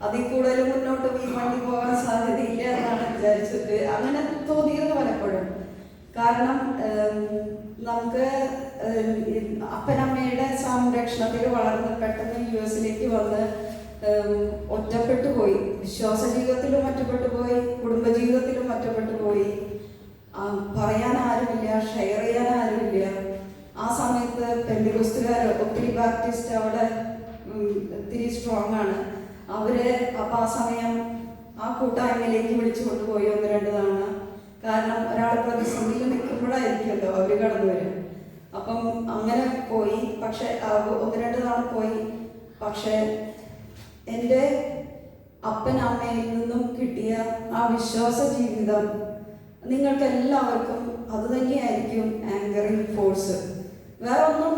അതിൽ കൂടുതൽ മുന്നോട്ട് ഈ വണ്ടി പോകാൻ സാധ്യതയില്ല എന്നാണ് വിചാരിച്ചിട്ട് അങ്ങനെ തോന്നിയിരുന്നു പലപ്പോഴും. കാരണം നമുക്ക് അപ്പനമ്മയുടെ സംരക്ഷണത്തിൽ വളർന്ന് പെട്ടെന്ന് US വന്ന് ഒറ്റപ്പെട്ടു പോയി. വിശ്വാസ ജീവിതത്തിലും ഒറ്റപ്പെട്ടു പോയി, കുടുംബജീവിതത്തിലും ഒറ്റപ്പെട്ടു പോയി. പറയാൻ ആരുമില്ല, ഷെയർ ചെയ്യാൻ ആരുമില്ല. ആ സമയത്ത് പെന്തിക്കോസ്തുകാർ ഒത്തിരി ബാപ്റ്റിസ്റ്റ് അവിടെ ഒത്തിരി സ്ട്രോങ് ആണ്. അവര് അപ്പം ആ സമയം ആ കൂട്ടായ്മയിലേക്ക് വിളിച്ചു കൊണ്ടുപോയി 1-2 തവണ. കാരണം ഒരാൾ പ്രതിസന്ധിയിൽ നിൽക്കുമ്പോഴായിരിക്കുമല്ലോ അവർ കടന്നു വരും. അപ്പം അങ്ങനെ പോയി. പക്ഷെ 1-2 തവണ പോയി. പക്ഷെ എൻ്റെ അപ്പൻ അമ്മയിൽ നിന്നും കിട്ടിയ ആ വിശ്വാസ ജീവിതം നിങ്ങൾക്ക് എല്ലാവർക്കും അത് തന്നെയായിരിക്കും ആങ്കറിങ് ഫോഴ്സ്. വേറെ ഒന്നും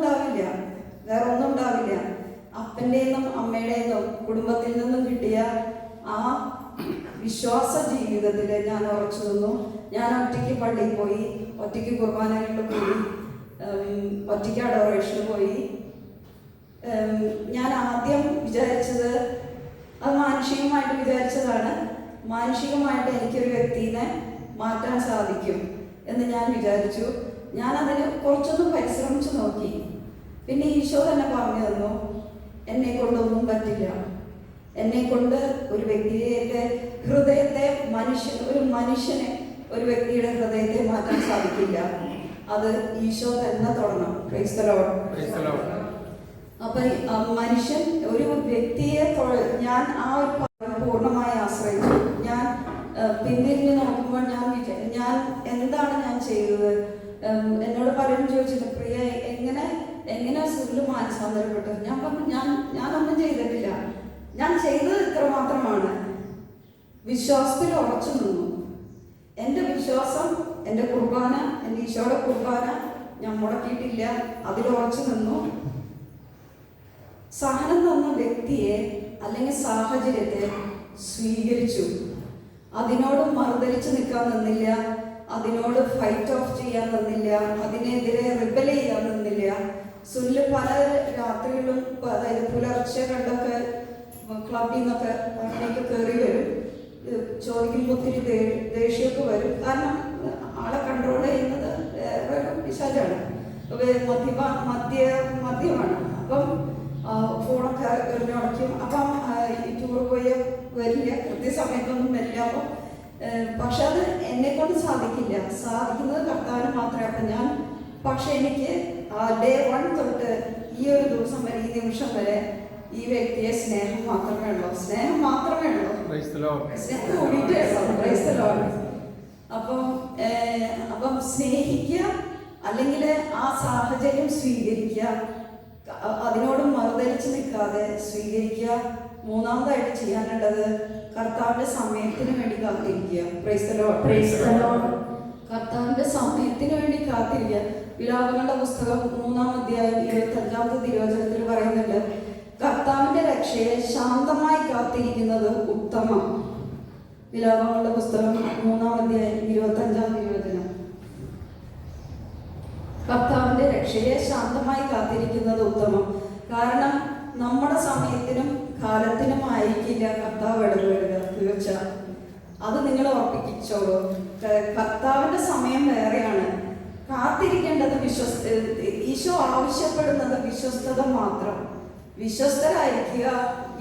ഉണ്ടാവില്ല. അപ്പൻ്റെ നിന്നും അമ്മയുടെ നിന്നും കുടുംബത്തിൽ നിന്നും കിട്ടിയ ആ വിശ്വാസ ജീവിതത്തിൽ ഞാൻ ഉറച്ചു നിന്നു. ഞാൻ ഒറ്റയ്ക്ക് പള്ളിയിൽ പോയി, ഒറ്റയ്ക്ക് കുർബാനകളിൽ പോയി, ഒറ്റയ്ക്ക് അഡോറേഷന് പോയി. ഞാൻ ആദ്യം വിചാരിച്ചത്, അത് മാനുഷികമായിട്ട് വിചാരിച്ചതാണ്, മാനുഷികമായിട്ട് എനിക്കൊരു വ്യക്തിയെ മാറ്റാൻ സാധിക്കും എന്ന് ഞാൻ വിചാരിച്ചു. ഞാൻ അതിന് കുറച്ചൊന്ന് പരിശ്രമിച്ചു നോക്കി. പിന്നെ ഈശോ തന്നെ പറഞ്ഞു തന്നു, എന്നെ കൊണ്ടൊന്നും പറ്റില്ല. എന്നെ കൊണ്ട് ഒരു വ്യക്തിയുടെ ഹൃദയത്തെ ഒരു വ്യക്തിയുടെ ഹൃദയത്തെ മാറ്റാൻ സാധിക്കില്ല. അത് ഈശോ തന്നെ തുടങ്ങണം. Price the Lord. അപ്പൊ മനുഷ്യൻ ഒരു വ്യക്തിയെ ഞാൻ ആ ഒരു പൂർണ്ണമായി ആശ്രയിച്ചു. ഞാൻ പിന്തിരിഞ്ഞ് നോക്കുമ്പോൾ ഞാൻ എന്താണ് ഞാൻ ചെയ്തത്? എന്നോട് പലരും ചോദിച്ചിട്ട്, പ്രിയ എങ്ങനെ സുഖിൽ മാനസാന്തരപ്പെട്ടു? ഞാൻ പറഞ്ഞു, ഞാനൊന്നും ചെയ്തിട്ടില്ല. ഞാൻ ചെയ്തത് ഇത്ര മാത്രമാണ്, വിശ്വാസത്തിൽ ഉറച്ചു നിന്നു. എൻ്റെ വിശ്വാസം, എൻ്റെ കുർബാന, എൻ്റെ ഈശോയുടെ കുർബാന ഞാൻ മുടക്കിയിട്ടില്ല, അതിൽ ഉറച്ചു നിന്നു. സഹനം തന്ന വ്യക്തിയെ അല്ലെങ്കിൽ സാഹചര്യത്തെ സ്വീകരിച്ചു. അതിനോട് മറുതലിച്ച് നിൽക്കാൻ നിന്നില്ല, അതിനോട് ഫൈറ്റ് ഓഫ് ചെയ്യാൻ നിന്നില്ല, അതിനെതിരെ റിബൽ ചെയ്യാൻ നിന്നില്ല. സുനിൽ പല രാത്രികളിലും, അതായത് പുലർച്ചെ കണ്ടൊക്കെ ക്ലബിൽ നിന്നൊക്കെ അങ്ങനെയൊക്കെ കയറി വരും. ചോദിക്കുമ്പോൾ ഒത്തിരി ദേഷ്യമൊക്കെ വരും. കാരണം ആളെ കൺട്രോൾ ചെയ്യുന്നത് പിശാചാണ്, മദ്യമാണ്. അപ്പം ഫോണൊക്കെ എറിഞ്ഞുടയ്ക്കും. അപ്പം ടൂർ പോയി വരില്ല, കൃത്യസമയത്തൊന്നും വരില്ല. അപ്പം പക്ഷെ അത് എന്നെക്കൊണ്ട് സാധിക്കുന്നത് കർത്താവിന് മാത്രമേ. അപ്പം പക്ഷെ എനിക്ക് ഡേ 1 തൊട്ട് ഈ ഒരു ദിവസം വരെ, ഈ നിമിഷം വരെ ഈ വ്യക്തിയെ സ്നേഹം മാത്രമേ ഉള്ളൂ. സ്നേഹം കൂടിയിട്ടേ ഉള്ളൂ. Price the Lord. അപ്പം സ്നേഹിക്കുക, അല്ലെങ്കിൽ ആ സാഹചര്യം സ്വീകരിക്കുക, അതിനോട് മറുതലിച്ച് നിൽക്കാതെ സ്വീകരിക്കുക. മൂന്നാമതായിട്ട് ചെയ്യാനുള്ളത് കർത്താവിന്റെ സമയത്തിന് വേണ്ടി കാത്തിരിക്കുക. Price the Lord. കർത്താവിന്റെ സമയത്തിന് വേണ്ടി കാത്തിരിക്കുക. വിലാപങ്ങളുടെ പുസ്തകം 3-ാം അധ്യായം 25-ാമത്തെ തിരുവചനത്തിൽ പറയുന്നുണ്ട്, കർത്താവിന്റെ രക്ഷയെ ശാന്തമായി കാത്തിരിക്കുന്നത് ഉത്തമം. വിലാപങ്ങളുടെ പുസ്തകം 3-ാം അധ്യായം 25-ാം തിരുവചനം. കർത്താവിന്റെ രക്ഷയെ ശാന്തമായി കാത്തിരിക്കുന്നത് ഉത്തമം. കാരണം നമ്മുടെ സമയത്തിനും കാലത്തിനും ആയിരിക്കില്ല കർത്താവ് ഇടപെടുക. തീർച്ച അത് നിങ്ങൾ ഉറപ്പിച്ചോളൂ. കർത്താവിന്റെ സമയം വേറെയാണ്. കാത്തിരിക്കേണ്ടത് ഈശോ ആവശ്യപ്പെടുന്നത് വിശ്വസ്തത മാത്രം. വിശ്വസ്തരായിരിക്കുക,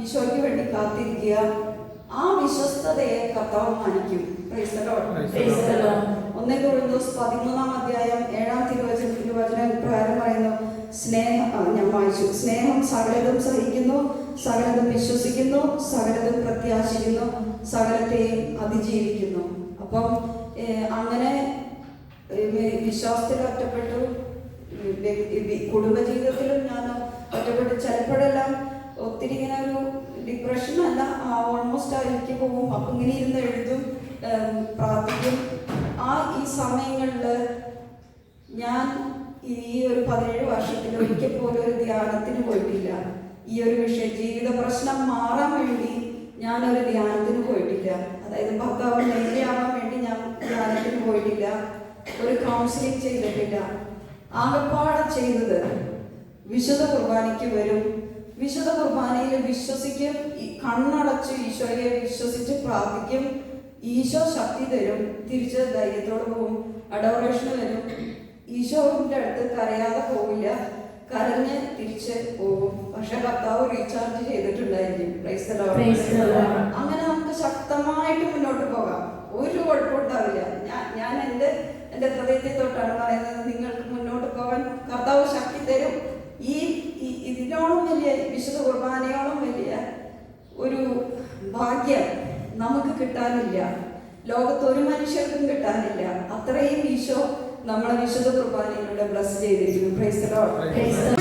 ഈശോയ്ക്ക് വേണ്ടി കാത്തിരിക്കുക. ആ വിശ്വസ്തതയെ കർത്താവ് മാനിക്കും. Praise the Lord. 1 കൊരിന്തോസ് 13-ാം അധ്യായം 7-ാം തിരുവചനം പ്രകാരം പറയുന്നു, ഞാൻ വായിച്ചു, സ്നേഹം സകലതും സഹിക്കുന്നു, സകലതും വിശ്വസിക്കുന്നു, സകലതും പ്രത്യാശിക്കുന്നു, സകലത്തെയും അതിജീവിക്കുന്നു. അപ്പം അങ്ങനെ വിശ്വാസത്തിൽ ഒറ്റപ്പെട്ടു, കുടുംബജീവിതത്തിലും ഞാൻ ഒറ്റപ്പെട്ടു. ചിലപ്പോഴെല്ലാം ഒത്തിരി ഇങ്ങനെ ഒരു ഡിപ്രഷൻ അല്ല, ഓൾമോസ്റ്റ് അതിലേക്ക് പോകും. അപ്പം ഇങ്ങനെ ഇരുന്ന് എഴുതും, പ്രാർത്ഥിക്കും. ഈ സമയങ്ങളിൽ ഞാൻ ഈ ഒരു 17 വർഷത്തിൽ ഒരിക്കൽ പോലും ഒരു ധ്യാനത്തിന് പോയിട്ടില്ല. ഈ ഒരു വിഷയം, ജീവിത പ്രശ്നം മാറാൻ വേണ്ടി ഞാനൊരു ധ്യാനത്തിന് പോയിട്ടില്ല. അതായത് ഭർത്താവ് നേരെയാവാൻ വേണ്ടി ഞാൻ ധ്യാനത്തിന് പോയിട്ടില്ല, ഒരു കൗൺസിലിംഗ് ചെയ്തിട്ടില്ല. ആകപ്പാടെ ചെയ്തത് വിശുദ്ധ കുർബാനയ്ക്ക് വരും, വിശുദ്ധ കുർബാനയിൽ വിശ്വസിക്കും, കണ്ണടച്ച് ഈശോയെ വിശ്വസിച്ച് പ്രാർത്ഥിക്കും. ഈശോ ശക്തി തരും, തിരിച്ച് ധൈര്യത്തോടെ പോകും. അഡോറേഷന് വരും, ഈശോന്റെ അടുത്ത് കരയാതെ പോവില്ല, കരഞ്ഞ് തിരിച്ച് പോകും. പക്ഷെ കർത്താവ് റീചാർജ് ചെയ്തിട്ടുണ്ടായിരിക്കും. Praise the Lord. അങ്ങനെ നമുക്ക് ശക്തമായിട്ട് മുന്നോട്ട് പോകാം, ഒരു കുഴപ്പമുണ്ടാവില്ല. ഞാൻ എൻ്റെ ഹൃദയത്തിൽ തൊട്ടാണ് പറയുന്നത്, നിങ്ങൾക്ക് മുന്നോട്ട് പോകാൻ കർത്താവ് ശക്തി തരും. ഇതിനോളം വലിയ, വിശുദ്ധ കുർബാനയോളം വലിയ ഒരു ഭാഗ്യം നമുക്ക് കിട്ടാനില്ല, ലോകത്തൊരു മനുഷ്യർക്കും കിട്ടാനില്ല. അത്രയും ഈശോ നമ്മളെ വിശുദ്ധ കുർബാനയിലൂടെ ബ്ലസ് ചെയ്തിരിക്കുന്നു. Price the Lord.